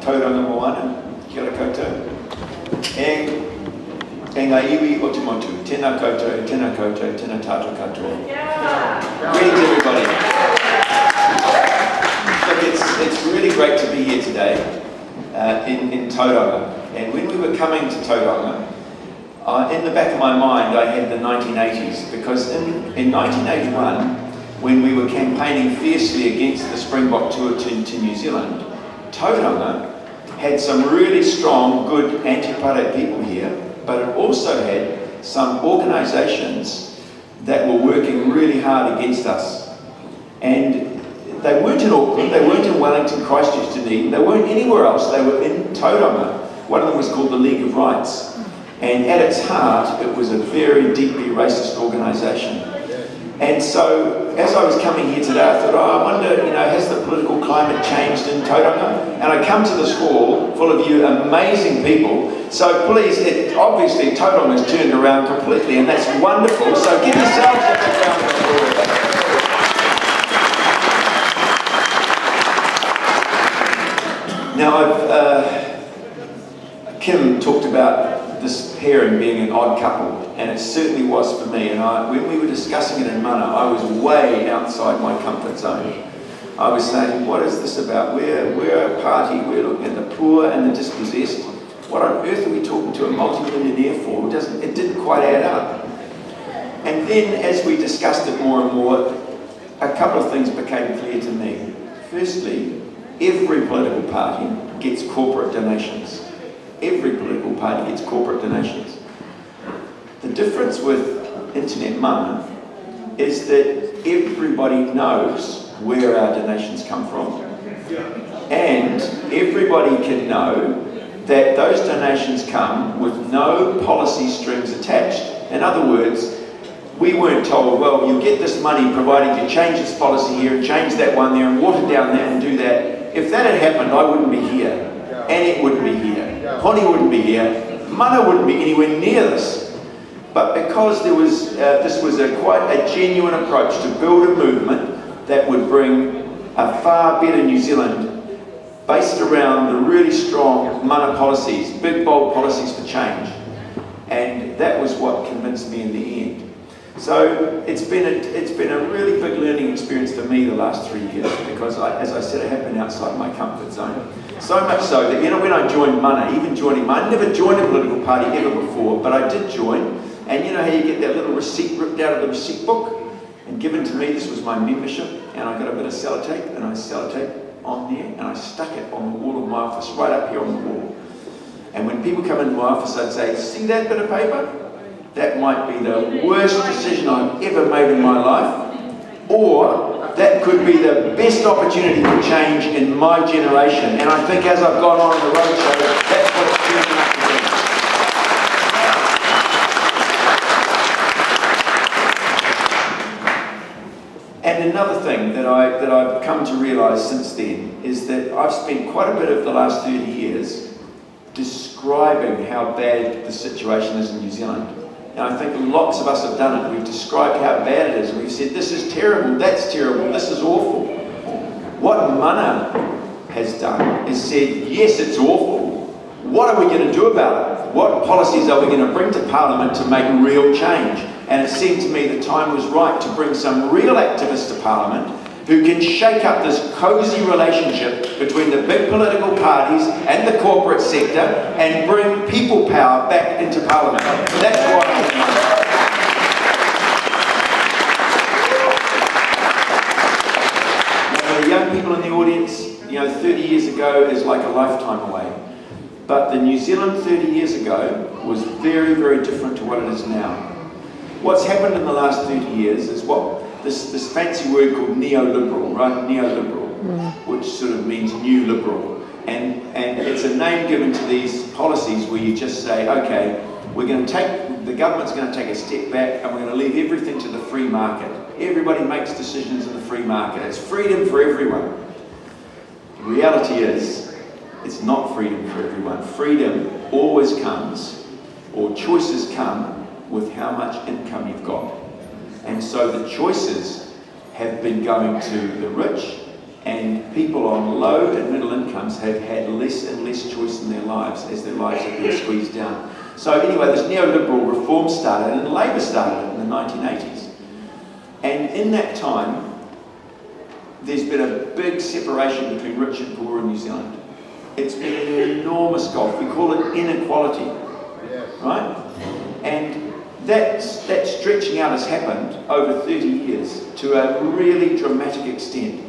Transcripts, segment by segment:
tauranga moana, kia ora koutou. E ngā iwi o te motu, tēnā koutou, tēnā tātou katoa. Greetings everybody. Look, it's really great to be here today in Tauranga. And when we were coming to Tauranga, in the back of my mind I had the 1980s, because in 1981, when we were campaigning fiercely against the Springbok tour to New Zealand, Tauranga had some really strong, good anti-apartheid people here, but it also had some organisations that were working really hard against us. And they weren't in Auckland, they weren't in Wellington, Christchurch, Dunedin, they weren't anywhere else, they were in Tauranga. One of them was called the League of Rights. And at its heart, it was a very deeply racist organisation. And so, as I was coming here today, I thought, I wonder, has the political climate changed in Tauranga? And I come to this hall full of you amazing people. So please, obviously, Tauranga has turned around completely, and that's wonderful. So give yourselves a big round of applause. Now, Kim talked about this pairing being an odd couple, and it certainly was for me. And when we were discussing it in Mana, I was way outside my comfort zone. I was saying, what is this about? We're a party, we're looking at the poor and the dispossessed. What on earth are we talking to a multi-millionaire for? It didn't quite add up. And then as we discussed it more and more, a couple of things became clear to me. Firstly, every political party gets corporate donations. Every political party gets corporate donations. The difference with Internet Mana is that everybody knows where our donations come from. And everybody can know that those donations come with no policy strings attached. In other words, we weren't told, well, you'll get this money provided you change this policy here and change that one there and water down that and do that. If that had happened, I wouldn't be here. Annette wouldn't be here. Connie wouldn't be here. Mana wouldn't be anywhere near this. But because this was quite a genuine approach to build a movement that would bring a far better New Zealand based around the really strong Mana policies, big bold policies for change. And that was what convinced me in the end. So it's been a really big learning experience for me the last 3 years, because as I said, I have been outside my comfort zone. So much so that, when I joined Mana, even joining Mana, I never joined a political party ever before, but I did join. And you know how you get that little receipt ripped out of the receipt book and given to me? This was my membership, and I got a bit of sellotape, and I sellotaped on there, and I stuck it on the wall of my office, right up here on the wall. And when people come into my office, I'd say, see that bit of paper? That might be the worst decision I've ever made in my life, or that could be the best opportunity for change in my generation. And I think as I've gone on the roadshow, that's what it's turning out to be. And another thing that I've come to realise since then is that I've spent quite a bit of the last 30 years describing how bad the situation is in New Zealand. And I think lots of us have done it. We've described how bad it is. We've said, this is terrible, that's terrible, this is awful. What Mana has done is said, yes, it's awful. What are we going to do about it? What policies are we going to bring to Parliament to make real change? And it seemed to me the time was right to bring some real activists to Parliament who can shake up this cosy relationship between the big political parties and the corporate sector and bring people power back into Parliament. That's what I want. For the young people in the audience, 30 years ago is like a lifetime away. But the New Zealand 30 years ago was very, very different to what it is now. What's happened in the last 30 years is this fancy word called neoliberal, right? Neoliberal, which sort of means new liberal. And it's a name given to these policies where you just say, okay, the government's going to take a step back and we're going to leave everything to the free market. Everybody makes decisions in the free market. It's freedom for everyone. The reality is, it's not freedom for everyone. Freedom always comes, or choices come, with how much income you've got. And so the choices have been going to the rich, and people on low and middle income incomes have had less and less choice in their lives as their lives have been squeezed down. So anyway, this neoliberal reform started, and Labour started in the 1980s. And in that time, there's been a big separation between rich and poor in New Zealand. It's been an enormous gulf. We call it inequality, right? And that stretching out has happened over 30 years to a really dramatic extent.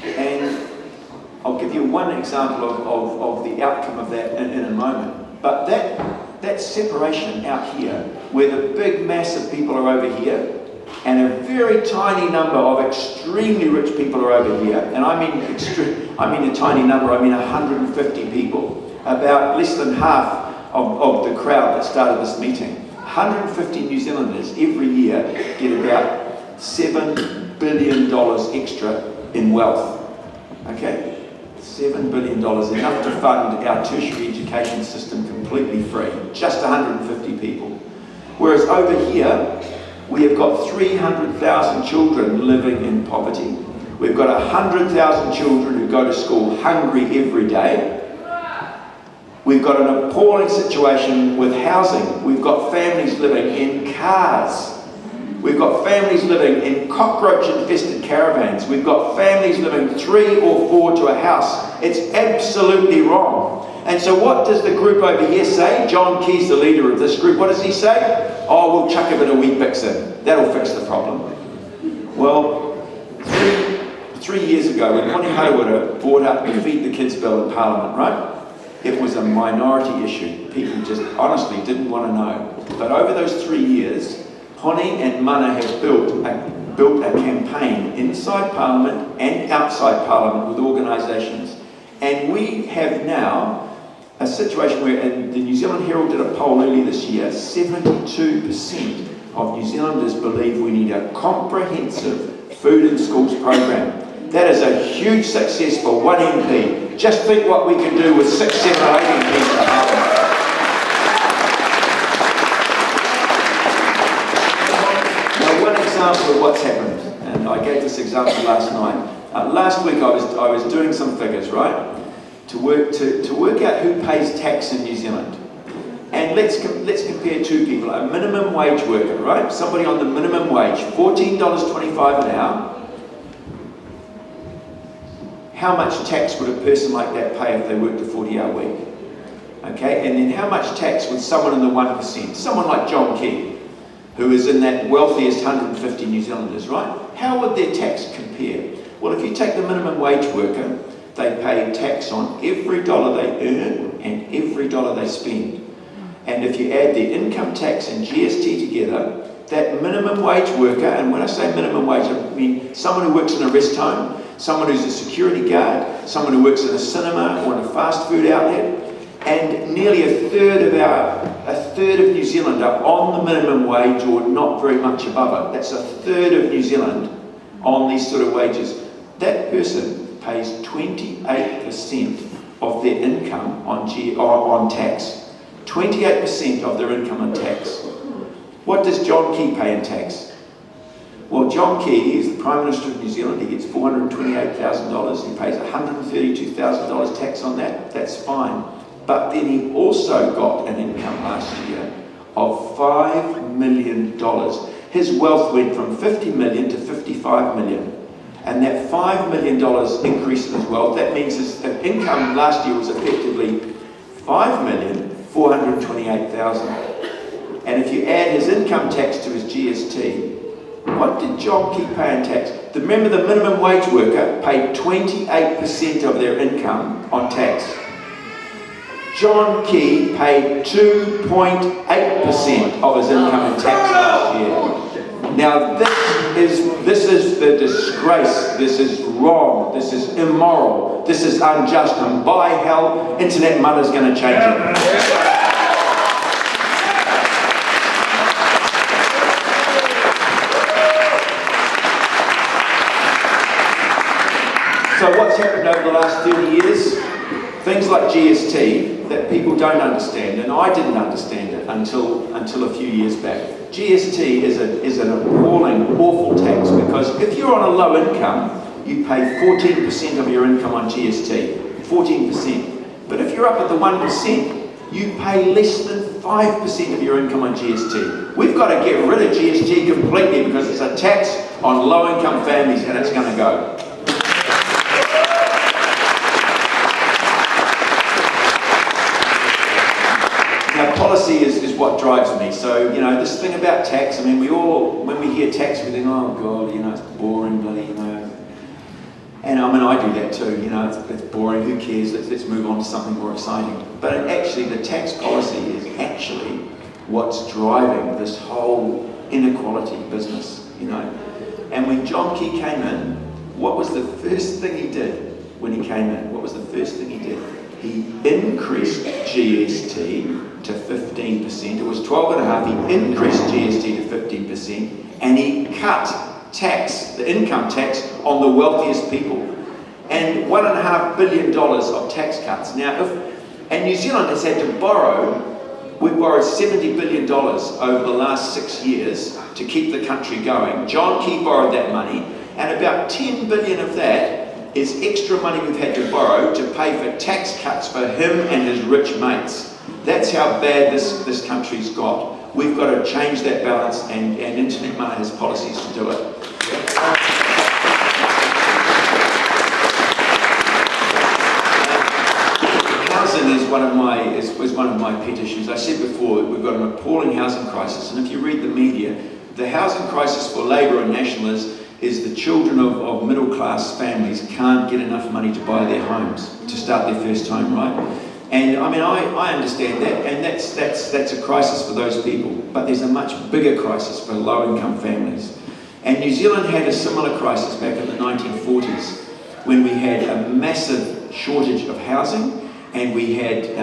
And I'll give you one example of the outcome of that in a moment. But that separation out here, where the big mass of people are over here, and a very tiny number of extremely rich people are over here, and I mean a tiny number, I mean 150 people, about less than half of the crowd that started this meeting. 150 New Zealanders every year get about $7 billion extra in wealth. Okay? $7 billion, enough to fund our tertiary education system completely free. Just 150 people. Whereas over here, we have got 300,000 children living in poverty. We've got 100,000 children who go to school hungry every day. We've got an appalling situation with housing. We've got families living in cars. We've got families living in cockroach-infested caravans. We've got families living 3 or 4 to a house. It's absolutely wrong. And so what does the group over here say? John Key's the leader of this group. What does he say? Oh, we'll chuck a bit of Weet-Bix in. That'll fix the problem. Well, three years ago, when Connie Harawira brought up the Feed the Kids bill in Parliament, right? It was a minority issue. People just honestly didn't want to know. But over those 3 years, Connie and Mana have built a campaign inside Parliament and outside Parliament with organisations. And we have now a situation where, and the New Zealand Herald did a poll earlier this year, 72% of New Zealanders believe we need a comprehensive food in schools program. That is a huge success for one MP. Just think what we can do with 6, 7 or 8 MPs in Parliament. Now, one example of what's happened, and I gave this example last night. Last week I was doing some figures, right? To work out who pays tax in New Zealand. And let's compare two people. A minimum wage worker, right? Somebody on the minimum wage, $14.25 an hour. How much tax would a person like that pay if they worked a 40-hour week? Okay, and then how much tax would someone in the 1%, someone like John Key, who is in that wealthiest 150 New Zealanders, right? How would their tax compare? Well, if you take the minimum wage worker, they pay tax on every dollar they earn and every dollar they spend. And if you add their income tax and GST together, that minimum wage worker, and when I say minimum wage, I mean someone who works in a rest home, someone who's a security guard, someone who works in a cinema or in a fast food outlet, and nearly a third of New Zealand are on the minimum wage or not very much above it. That's a third of New Zealand on these sort of wages. That person pays 28% of their income on tax. 28% of their income on tax. What does John Key pay in tax? Well, John Key is the Prime Minister of New Zealand. He gets $428,000. He pays $132,000 tax on that. That's fine. But then he also got an income last year of $5 million. His wealth went from 50 million to 55 million. And that $5 million increase in his wealth, that means his income last year was effectively $5,428,000. And if you add his income tax to his GST, what did John Key pay in tax? Remember, the minimum wage worker paid 28% of their income on tax. John Key paid 2.8% of his income in tax last year. Now this is the disgrace, this is wrong, this is immoral, this is unjust, and by hell, Internet Mother's going to change it. So what's happened over the last 30 years? Things like GST that people don't understand, and I didn't understand it until a few years back. GST is an appalling, awful tax, because if you're on a low income, you pay 14% of your income on GST. 14%. But if you're up at the 1%, you pay less than 5% of your income on GST. We've got to get rid of GST completely because it's a tax on low-income families and it's going to go. Now, policy is what drives me. So, you know, this thing about tax, I mean, we all, when we hear tax, we think, oh God, you know, it's boring, bloody, you know. And I mean, I do that too, you know, it's boring, who cares, let's move on to something more exciting. But actually, the tax policy is actually what's driving this whole inequality business, you know. And when John Key came in, what was the first thing he did when he came in? What was the first thing he did? He increased GST to 15%. It was 12.5%. He increased GST to 15%, and he cut the income tax on the wealthiest people, and $1.5 billion of tax cuts. Now, and New Zealand has had to borrow. We've borrowed $70 billion over the last 6 years to keep the country going. John Key borrowed that money, and about $10 billion of that is extra money we've had to borrow to pay for tax cuts for him and his rich mates. That's how bad this country's got. We've got to change that balance, and Internet Mana has policies to do it. Housing is one of my pet issues. I said before, we've got an appalling housing crisis, and if you read the media, the housing crisis for Labour and National is the children of middle-class families can't get enough money to buy their homes, to start their first home, right? And I mean, I understand that, and that's a crisis for those people, but there's a much bigger crisis for low-income families. And New Zealand had a similar crisis back in the 1940s when we had a massive shortage of housing, and we had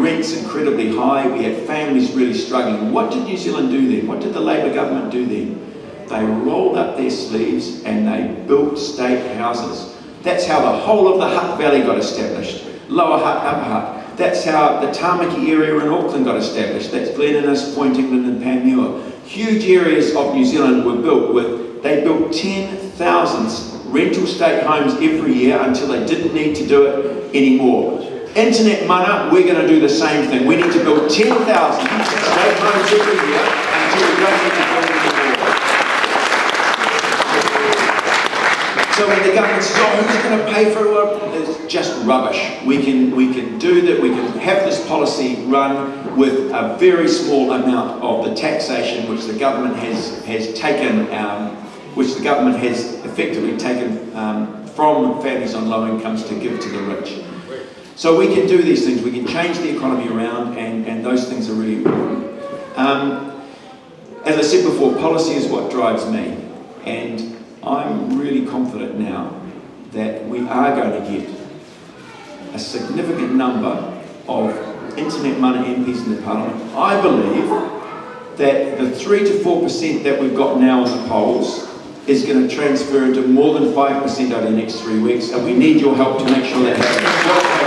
rents incredibly high, we had families really struggling. What did New Zealand do then? What did the Labour government do then? They rolled up their sleeves and they built state houses. That's how the whole of the Hutt Valley got established. Lower Hutt, Upper Hutt. That's how the Tamaki area in Auckland got established. That's Glen Innes, Point England and Panmure. Huge areas of New Zealand were built they built 10,000 rental state homes every year until they didn't need to do it anymore. Internet Mana, we're going to do the same thing. We need to build 10,000 state homes every year until we don't need to build anymore. So when the government says, oh, who's going to pay for it? It's just rubbish. We can do that. We can have this policy run with a very small amount of the taxation which the government has taken, which the government has effectively taken from families on low incomes to give to the rich. So we can do these things. We can change the economy around, and those things are really important. As I said before, policy is what drives me, and I'm really confident now that we are going to get a significant number of Internet Mana MPs in the Parliament. I believe that the 3 to 4% that we've got now in the polls is going to transfer into more than 5% over the next 3 weeks, and we need your help to make sure that happens.